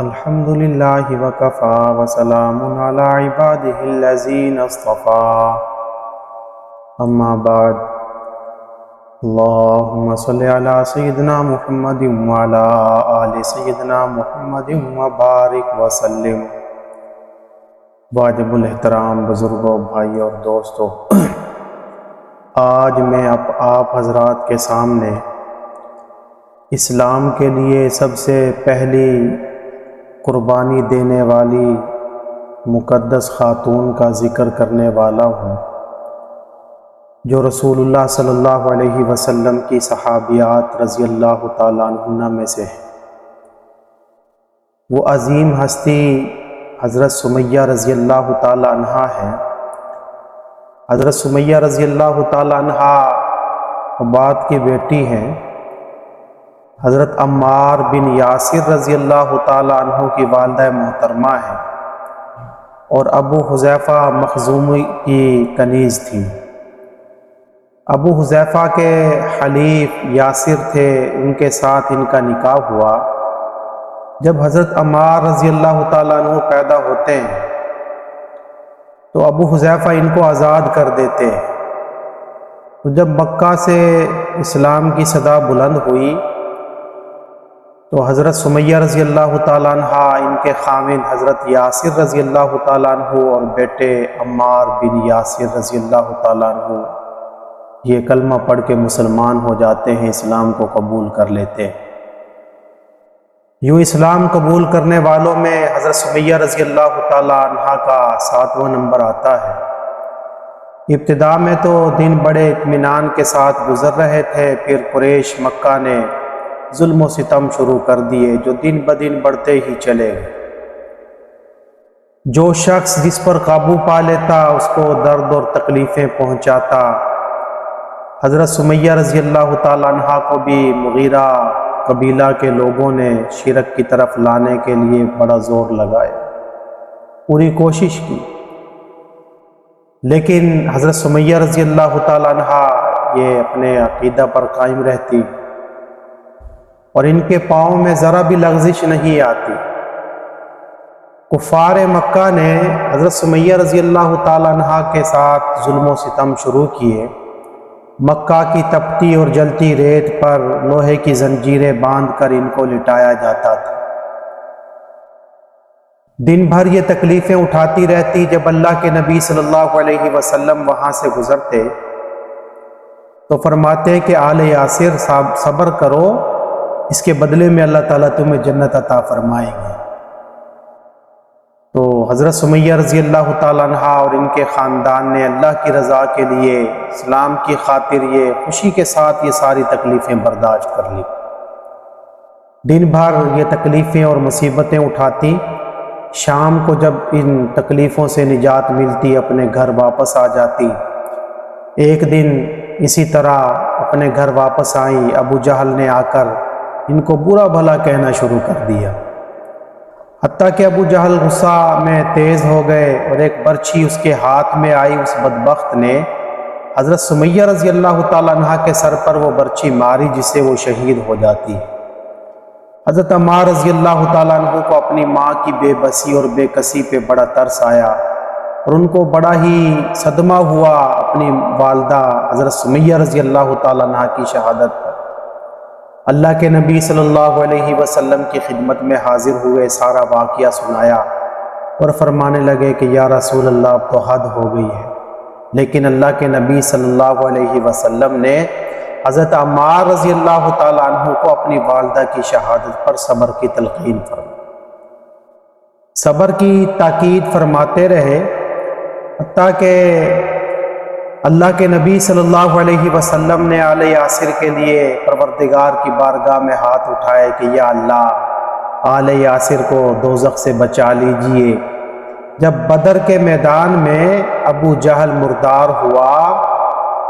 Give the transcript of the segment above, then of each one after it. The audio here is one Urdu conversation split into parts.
الحمدللہ وکفا وسلام علی عبادہ الذین اصطفیٰ اما بعد اللہم صلی علی سیدنا محمد وعلی آل سیدنا محمد وبارک وسلم۔ واجب الاحترام بزرگوں، بھائی اور دوستوں، آج میں آپ حضرات کے سامنے اسلام کے لیے سب سے پہلی قربانی دینے والی مقدس خاتون کا ذکر کرنے والا ہوں، جو رسول اللہ صلی اللہ علیہ وسلم کی صحابیات رضی اللہ تعالیٰ عنہ میں سے ہے۔ وہ عظیم ہستی حضرت سمیہ رضی اللہ تعالیٰ عنہ ہے۔ حضرت سمیہ رضی اللہ تعالیٰ عنہ عباد کی بیٹی ہیں۔ حضرت عمار بن یاسر رضی اللہ تعالیٰ عنہ کی والدہ محترمہ ہیں اور ابو حذیفہ مخزومی کی کنیز تھی۔ ابو حذیفہ کے حلیف یاسر تھے، ان کے ساتھ ان کا نکاح ہوا۔ جب حضرت عمار رضی اللہ تعالیٰ عنہ پیدا ہوتے ہیں تو ابو حذیفہ ان کو آزاد کر دیتے ہیں۔ تو جب مکہ سے اسلام کی صدا بلند ہوئی تو حضرت سمیہ رضی اللہ تعالیٰ عنہ، ان کے خاوند حضرت یاسر رضی اللہ تعالیٰ عنہ اور بیٹے عمار بن یاسر رضی اللہ تعالیٰ عنہ یہ کلمہ پڑھ کے مسلمان ہو جاتے ہیں، اسلام کو قبول کر لیتے ہیں۔ یوں اسلام قبول کرنے والوں میں حضرت سمیہ رضی اللہ تعالیٰ عنہ کا 7واں نمبر آتا ہے۔ ابتدا میں تو دن بڑے اطمینان کے ساتھ گزر رہے تھے، پھر قریش مکہ نے ظلم و ستم شروع کر دیے جو دن بدن بڑھتے ہی چلے گئے۔ جو شخص جس پر قابو پا لیتا اس کو درد اور تکلیفیں پہنچاتا۔ حضرت سمیہ رضی اللہ تعالیٰ عنہ کو بھی مغیرہ قبیلہ کے لوگوں نے شرک کی طرف لانے کے لیے بڑا زور لگایا، پوری کوشش کی، لیکن حضرت سمیہ رضی اللہ تعالیٰ عنہ یہ اپنے عقیدہ پر قائم رہتی اور ان کے پاؤں میں ذرا بھی لغزش نہیں آتی۔ کفار مکہ نے حضرت سمیہ رضی اللہ تعالیٰ عنہ کے ساتھ ظلم و ستم شروع کیے۔ مکہ کی تپتی اور جلتی ریت پر لوہے کی زنجیریں باندھ کر ان کو لٹایا جاتا تھا۔ دن بھر یہ تکلیفیں اٹھاتی رہتی۔ جب اللہ کے نبی صلی اللہ علیہ وسلم وہاں سے گزرتے تو فرماتے کہ آل یاسر صبر کرو، اس کے بدلے میں اللہ تعالیٰ تمہیں جنت عطا فرمائیں گے۔ تو حضرت سمیہ رضی اللہ تعالیٰ عنہ اور ان کے خاندان نے اللہ کی رضا کے لیے، اسلام کی خاطر یہ خوشی کے ساتھ یہ ساری تکلیفیں برداشت کر لی۔ دن بھر یہ تکلیفیں اور مصیبتیں اٹھاتی۔ شام کو جب ان تکلیفوں سے نجات ملتی اپنے گھر واپس آ جاتی۔ ایک دن اسی طرح اپنے گھر واپس آئیں، ابو جہل نے آ کر ان کو برا بھلا کہنا شروع کر دیا، حتیٰ کہ ابو جہل غصہ میں تیز ہو گئے اور ایک برچھی اس کے ہاتھ میں آئی۔ اس بدبخت نے حضرت سمیہ رضی اللہ تعالیٰ عنہ کے سر پر وہ برچھی ماری جس سے وہ شہید ہو جاتی۔ حضرت عمار رضی اللہ تعالیٰ عنہ کو اپنی ماں کی بے بسی اور بے کسی پہ بڑا ترس آیا اور ان کو بڑا ہی صدمہ ہوا اپنی والدہ حضرت سمیہ رضی اللہ تعالیٰ عنہ کی شہادت پر۔ اللہ کے نبی صلی اللہ علیہ وسلم کی خدمت میں حاضر ہوئے، سارا واقعہ سنایا اور فرمانے لگے کہ یا رسول اللہ اب تو حد ہو گئی ہے۔ لیکن اللہ کے نبی صلی اللہ علیہ وسلم نے حضرت عمار رضی اللہ تعالیٰ عنہ کو اپنی والدہ کی شہادت پر صبر کی تلقین فرمائی، صبر کی تاکید فرماتے رہے، حتیٰ کہ اللہ کے نبی صلی اللہ علیہ وسلم نے آل یاسر کے لیے پروردگار کی بارگاہ میں ہاتھ اٹھائے کہ یا اللہ آل یاسر کو دوزخ سے بچا لیجئے۔ جب بدر کے میدان میں ابو جہل مردار ہوا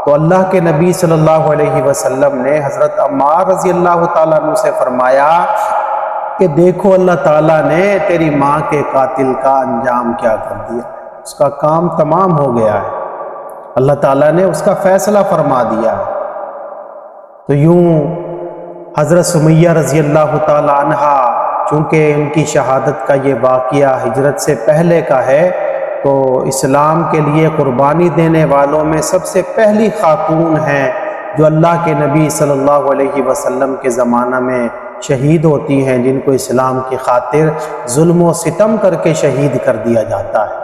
تو اللہ کے نبی صلی اللہ علیہ وسلم نے حضرت عمار رضی اللہ تعالیٰ عنہ سے فرمایا کہ دیکھو اللہ تعالیٰ نے تیری ماں کے قاتل کا انجام کیا کر دیا، اس کا کام تمام ہو گیا ہے، اللہ تعالیٰ نے اس کا فیصلہ فرما دیا۔ تو یوں حضرت سمیہ رضی اللہ تعالی عنہ چونکہ ان کی شہادت کا یہ واقعہ ہجرت سے پہلے کا ہے، تو اسلام کے لیے قربانی دینے والوں میں سب سے پہلی خاتون ہیں جو اللہ کے نبی صلی اللہ علیہ وسلم کے زمانہ میں شہید ہوتی ہیں، جن کو اسلام کی خاطر ظلم و ستم کر کے شہید کر دیا جاتا ہے۔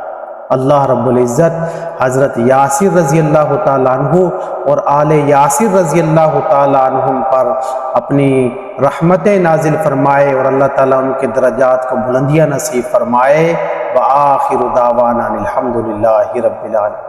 اللہ رب العزت حضرت یاسر رضی اللہ تعالیٰ عنہ اور آل یاسر رضی اللہ تعالیٰ عنہم پر اپنی رحمتیں نازل فرمائے اور اللہ تعالیٰ ان کے درجات کو بلندیاں نصیب فرمائے۔ وآخر دعوانا الحمد للہ رب العالمین۔